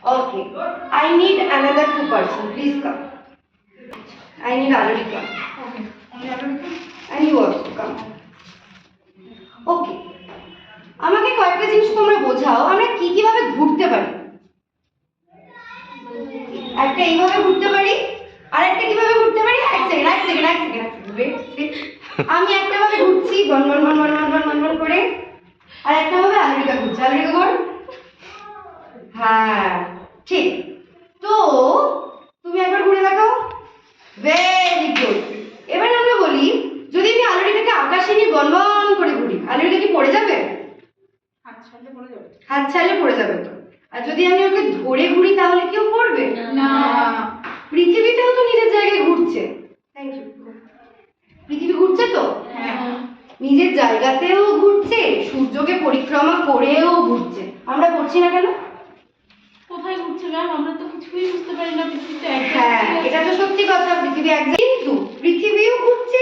Okay. I need another 2 person. Please come. I need Alarika. Okay. Only Alarika? And you also come. Okay. আমাকে কয়েকটা জিনিস তোমরা বোঝাও, আমরা কি কিভাবে ঘুরতে পারি। একটা এইভাবে ঘুরতে পারি, আর একটা কিভাবে ঘুরতে পারি। এক সেকেন্ড আমি একটা ভাবে ঘুরছি গন গন গন গন গন গন গন করে, আর একটা ভাবে আলারিকা ঘুরছে। আলারিকা ঘুর। হ্যাঁ ঠিক। তো তুমি একবার ঘুরে দেখাও। Very good. এবার আমরা বলি, যদি আমি আলারিকাকে আকাশে নিয়ে গন গন করে ঘুরি, আলারিকা কি পড়ে যাবে? হাত ছাড়লে পড়ে যাবে। হাত ছাড়লে পড়ে যাবে তো। আর যদি আমি ওকে ধরে ঘুরি তাহলে কেউ পড়বে না। পৃথিবীটাও তো নিজের জায়গায় ঘুরছে। Thank you. পৃথিবী ঘুরছে তো? হ্যাঁ। নিজের জায়গাতেও ঘুরছে, সূর্যকে পরিক্রমা করেও ঘুরছে। আমরা করছি না কেন? কোথায় ঘুরছে ম্যাম? আমরা তো কিছুই বুঝতে পারি না। পৃথিবীতে হ্যাঁ, এটা তো সত্যি কথা। পৃথিবী এক জায়গায়, কিন্তু পৃথিবীও ঘুরছে,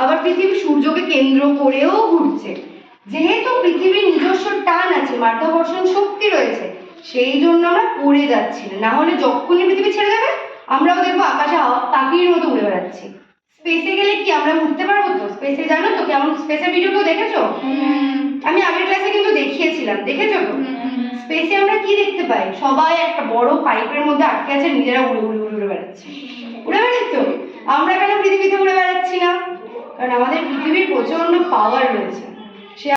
আবার পৃথিবী সূর্যকে কেন্দ্র করেও ঘুরছে। যেহেতু পৃথিবীর নিজস্ব টান আছে, মাধ্যাকর্ষণ শক্তি রয়েছে, সেই জন্য আমরা পড়ে যাচ্ছি না। হলে যখনই পৃথিবী ছেড়ে যাবে, আমরাও দেখবো আকাশে পাখির মতো উড়ে বেড়াচ্ছি। স্পেসে গেলে কি আমরা উঠতে পারবো তো? স্পেসে জানো তো কেমন? স্পেসের ভিডিও কেউ দেখেছো? আমি আগের ক্লাসে কিন্তু দেখিয়েছিলাম, দেখেছো তো? স্পেসে আমরা কি দেখতে পাই? সবাই একটা বড় পাইপের মধ্যে আটকে আছে, নিজেরা উড়ে উড়ে উড়ে উড়ে বেড়াচ্ছে। উড়ে বেড়াচ্ছ? আমরা কেন পৃথিবীতে উড়ে বেড়াচ্ছি না? কারণ আমাদের পৃথিবীর প্রচন্ড পাওয়ার রয়েছে।